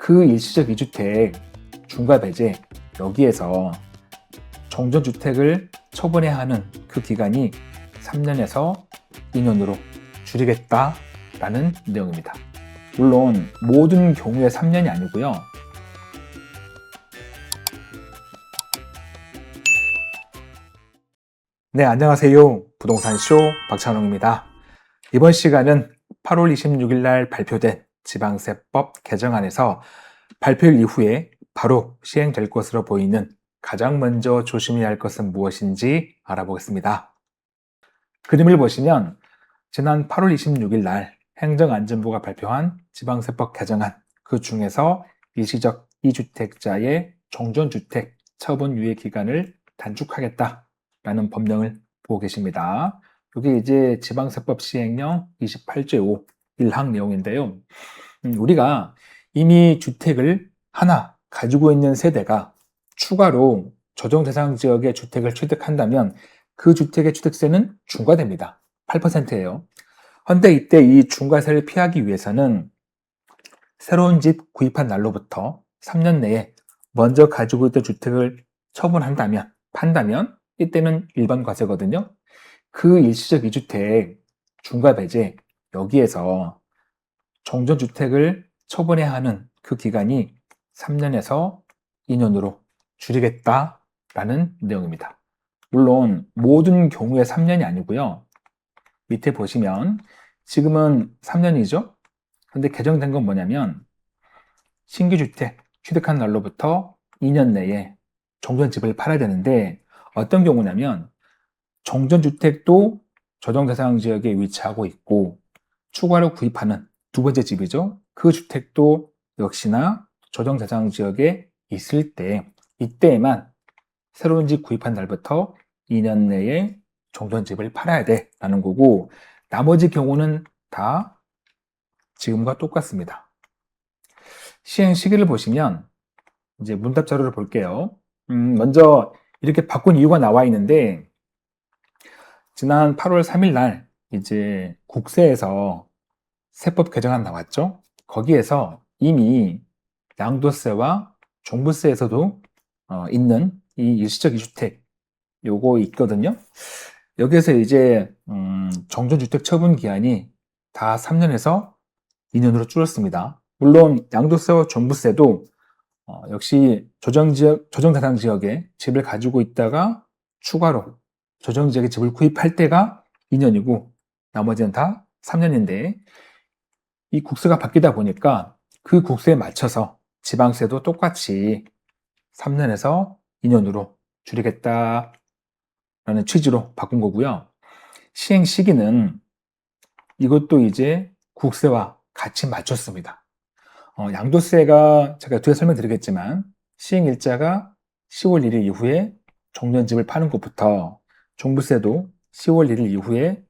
그 일시적 2주택 중과배제 여기에서 정전주택을 처분해야 하는 그 기간이 3년에서 2년으로 줄이겠다라는 내용입니다. 물론 모든 경우에 3년이 아니고요. 네, 안녕하세요. 부동산쇼 박찬웅입니다. 이번 시간은 8월 26일 날 발표된 지방세법 개정안에서 발표일 이후에 바로 시행될 것으로 보이는 가장 먼저 조심해야 할 것은 무엇인지 알아보겠습니다. 그림을 보시면 지난 8월 26일 날 행정안전부가 발표한 지방세법 개정안, 그 중에서 일시적 2주택자의 정전주택 처분 유예 기간을 단축하겠다라는 법령을 보고 계십니다. 이게 이제 지방세법 시행령 28조 5 1항 내용인데요. 우리가 이미 주택을 하나 가지고 있는 세대가 추가로 조정 대상 지역의 주택을 취득한다면 그 주택의 취득세는 중과됩니다. 8%예요. 그런데 이때 이 중과세를 피하기 위해서는 새로운 집 구입한 날로부터 3년 내에 먼저 가지고 있던 주택을 처분한다면, 판다면 이때는 일반 과세거든요. 그 일시적 2주택 중과배제 여기에서 정전주택을 처분해야 하는 그 기간이 3년에서 2년으로 줄이겠다라는 내용입니다. 물론 모든 경우에 3년이 아니고요. 밑에 보시면 지금은 3년이죠. 근데 개정된 건 뭐냐면 신규 주택 취득한 날로부터 2년 내에 정전집을 팔아야 되는데 어떤 경우냐면 정전주택도 조정 대상 지역에 위치하고 있고 추가로 구입하는 두 번째 집이죠. 그 주택도 역시나 조정 대상 지역에 있을 때 이때에만 새로운 집 구입한 날부터 2년 내에 정전집을 팔아야 돼라는 거고 나머지 경우는 다 지금과 똑같습니다. 시행 시기를 보시면 이제 문답 자료를 볼게요. 먼저 이렇게 바꾼 이유가 나와 있는데 지난 8월 3일 날 이제 국세에서 세법 개정안 나왔죠. 거기에서 이미 양도세와 종부세에서도 있는 이 일시적 2주택 요거 있거든요. 여기에서 이제 정전주택 처분 기한이 다 3년에서 2년으로 줄었습니다. 물론 양도세와 종부세도 역시 조정 대상 지역에 집을 가지고 있다가 추가로 조정 지역에 집을 구입할 때가 2년이고 나머지는 다 3년인데 이 국세가 바뀌다 보니까 그 국세에 맞춰서 지방세도 똑같이 3년에서 2년으로 줄이겠다라는 취지로 바꾼 거고요. 시행 시기는 이것도 이제 국세와 같이 맞췄습니다. 양도세가 제가 뒤에 설명드리겠지만 시행일자가 10월 1일 이후에 정전집을 파는 것부터 종부세도 10월 1일 이후에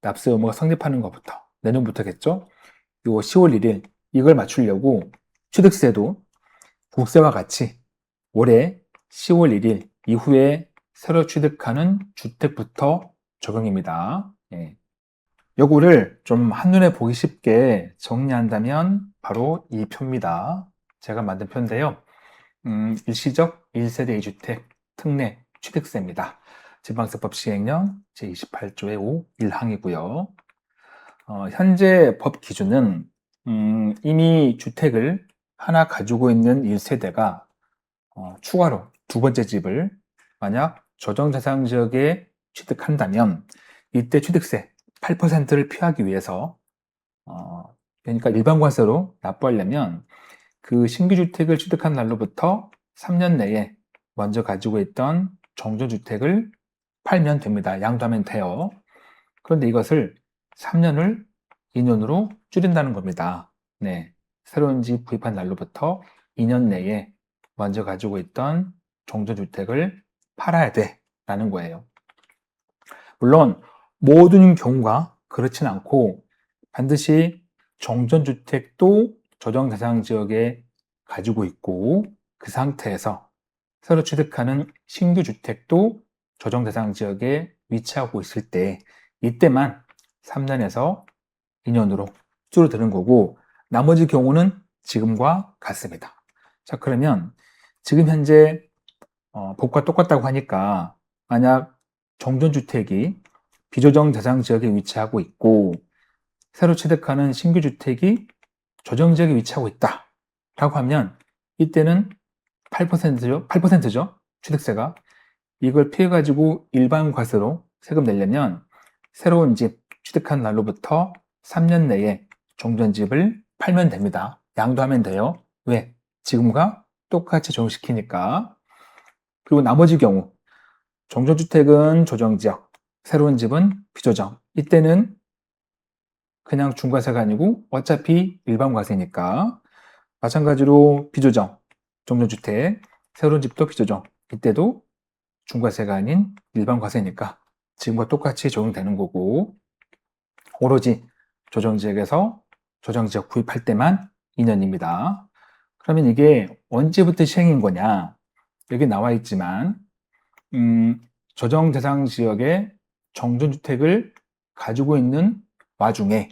납세 의무가 성립하는 것부터 내년부터겠죠. 요 10월 1일 이걸 맞추려고 취득세도 국세와 같이 올해 10월 1일 이후에 새로 취득하는 주택부터 적용입니다. 예. 요거를 좀 한눈에 보기 쉽게 정리한다면 바로 이 표입니다. 제가 만든 표인데요. 일시적 1세대 2주택 특례 취득세입니다. 지방세법 시행령 제28조의 5 1항이고요. 현재 법 기준은 이미 주택을 하나 가지고 있는 1세대가 추가로 두 번째 집을 만약 조정 대상 지역에 취득한다면 이때 취득세 8%를 피하기 위해서 그러니까 일반 과세로 납부하려면 그 신규 주택을 취득한 날로부터 3년 내에 먼저 가지고 있던 정전주택을 팔면 됩니다. 양도하면 돼요. 그런데 이것을 3년을 2년으로 줄인다는 겁니다. 네, 새로운 집 구입한 날로부터 2년 내에 먼저 가지고 있던 정전주택을 팔아야 돼라는 거예요. 물론 모든 경우가 그렇진 않고 반드시 정전주택도 조정 대상 지역에 가지고 있고 그 상태에서 새로 취득하는 신규 주택도 조정 대상 지역에 위치하고 있을 때 이때만 3년에서 2년으로 줄어드는 거고 나머지 경우는 지금과 같습니다. 자, 그러면 지금 현재 법과 똑같다고 하니까 만약 정전주택이 비조정 대상 지역에 위치하고 있고 새로 취득하는 신규 주택이 조정 지역에 위치하고 있다 라고 하면 이때는 8%죠. 취득세가. 이걸 피해가지고 일반 과세로 세금 내려면 새로운 집 취득한 날로부터 3년 내에 종전집을 팔면 됩니다. 양도하면 돼요. 왜? 지금과 똑같이 적용시키니까. 그리고 나머지 경우 종전주택은 조정지역, 새로운 집은 비조정. 이때는 그냥 중과세가 아니고 어차피 일반 과세니까 마찬가지로 비조정, 종전주택, 새로운 집도 비조정. 이때도 중과세가 아닌 일반 과세니까 지금과 똑같이 적용되는 거고 오로지 조정지역에서 조정지역 구입할 때만 2년입니다. 그러면 이게 언제부터 시행인 거냐? 여기 나와 있지만 조정 대상 지역에 정전주택을 가지고 있는 와중에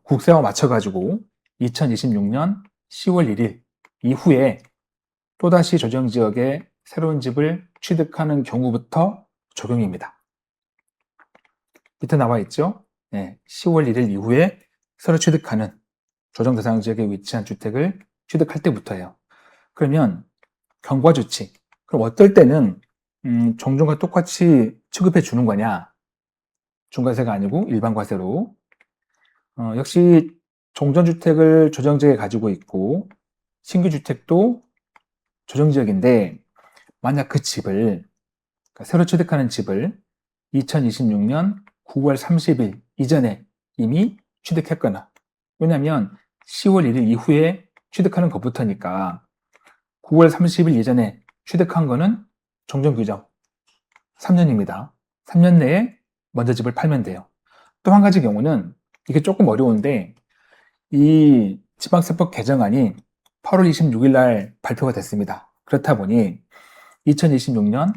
국세와 맞춰가지고 2026년 10월 1일 이후에 또다시 조정지역에 새로운 집을 취득하는 경우부터 적용입니다. 밑에 나와 있죠? 네, 10월 1일 이후에 새로 취득하는 조정 대상 지역에 위치한 주택을 취득할 때부터예요. 그러면 경과조치. 그럼 어떨 때는 종전과 똑같이 취급해 주는 거냐? 중과세가 아니고 일반 과세로. 역시 종전주택을 조정지역에 가지고 있고 신규 주택도 조정지역인데 만약 그 집을 그러니까 새로 취득하는 집을 2026년 9월 30일 이전에 이미 취득했거나 왜냐하면 10월 1일 이후에 취득하는 것부터니까 9월 30일 이전에 취득한 거는 종전규정 3년입니다. 3년 내에 먼저 집을 팔면 돼요. 또 한 가지 경우는 이게 조금 어려운데 이 지방세법 개정안이 8월 26일 날 발표가 됐습니다. 그렇다 보니 2026년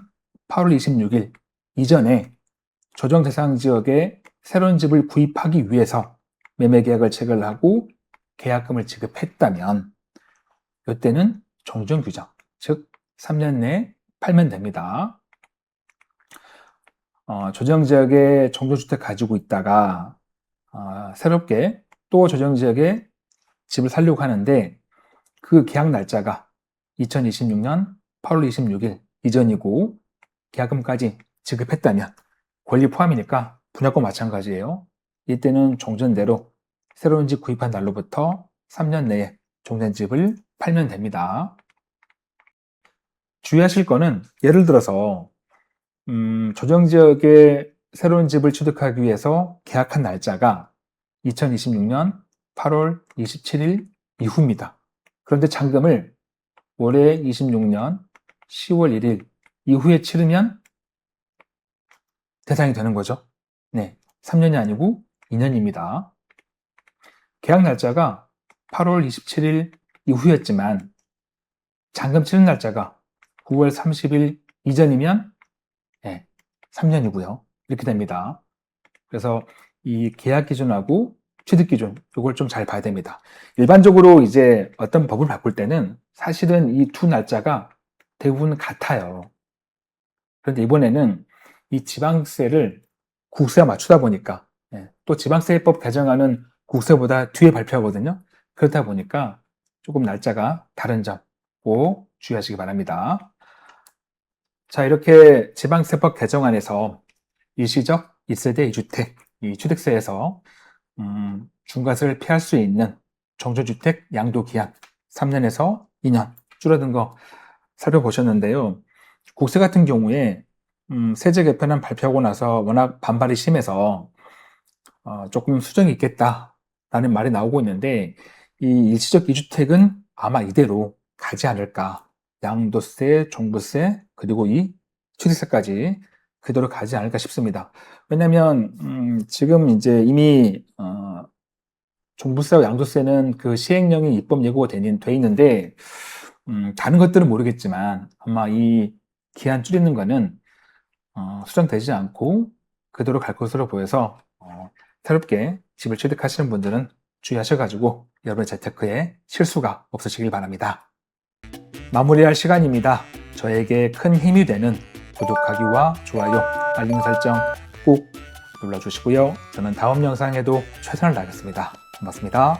8월 26일 이전에 조정 대상 지역에 새로운 집을 구입하기 위해서 매매 계약을 체결하고 계약금을 지급했다면 이때는 종전 규정, 즉 3년 내에 팔면 됩니다. 조정 지역에 종전주택 가지고 있다가 새롭게 또 조정 지역에 집을 살려고 하는데 그 계약 날짜가 2026년 8월 26일 이전이고 계약금까지 지급했다면 권리 포함이니까 분양권 마찬가지예요. 이때는 종전대로 새로운 집 구입한 날로부터 3년 내에 종전집을 팔면 됩니다. 주의하실 거는 예를 들어서 조정지역에 새로운 집을 취득하기 위해서 계약한 날짜가 2026년 8월 27일 이후입니다. 그런데 잔금을 올해 26년 10월 1일 이후에 치르면 대상이 되는 거죠. 네, 3년이 아니고 2년입니다. 계약 날짜가 8월 27일 이후였지만 잔금 치른 날짜가 9월 30일 이전이면 네, 3년이고요. 이렇게 됩니다. 그래서 이 계약 기준하고 취득 기준 이걸 좀 잘 봐야 됩니다. 일반적으로 이제 어떤 법을 바꿀 때는 사실은 이 두 날짜가 대부분 같아요. 그런데 이번에는 이 지방세를 국세와 맞추다 보니까 또 지방세법 개정안은 국세보다 뒤에 발표하거든요. 그렇다 보니까 조금 날짜가 다른 점 꼭 주의하시기 바랍니다. 자, 이렇게 지방세법 개정안에서 일시적 1세대 2주택 이 취득세에서 중과세를 피할 수 있는 정조주택 양도기한 3년에서 2년 줄어든 거 살펴보셨는데요. 국세 같은 경우에 세제 개편안 발표하고 나서 워낙 반발이 심해서 조금 수정이 있겠다라는 말이 나오고 있는데 이 일시적 2주택은 아마 이대로 가지 않을까. 양도세, 종부세, 그리고 이 취득세까지 그대로 가지 않을까 싶습니다. 왜냐면 지금 이제 이미 종부세와 양도세는 그 시행령이 입법 예고가 돼 있는데 다른 것들은 모르겠지만 아마 이 기한 줄이는 거는 수정되지 않고 그대로 갈 것으로 보여서 새롭게 집을 취득하시는 분들은 주의하셔가지고 여러분의 재테크에 실수가 없으시길 바랍니다. 마무리할 시간입니다. 저에게 큰 힘이 되는 구독하기와 좋아요, 알림 설정 꼭 눌러주시고요. 저는 다음 영상에도 최선을 다하겠습니다. 고맙습니다.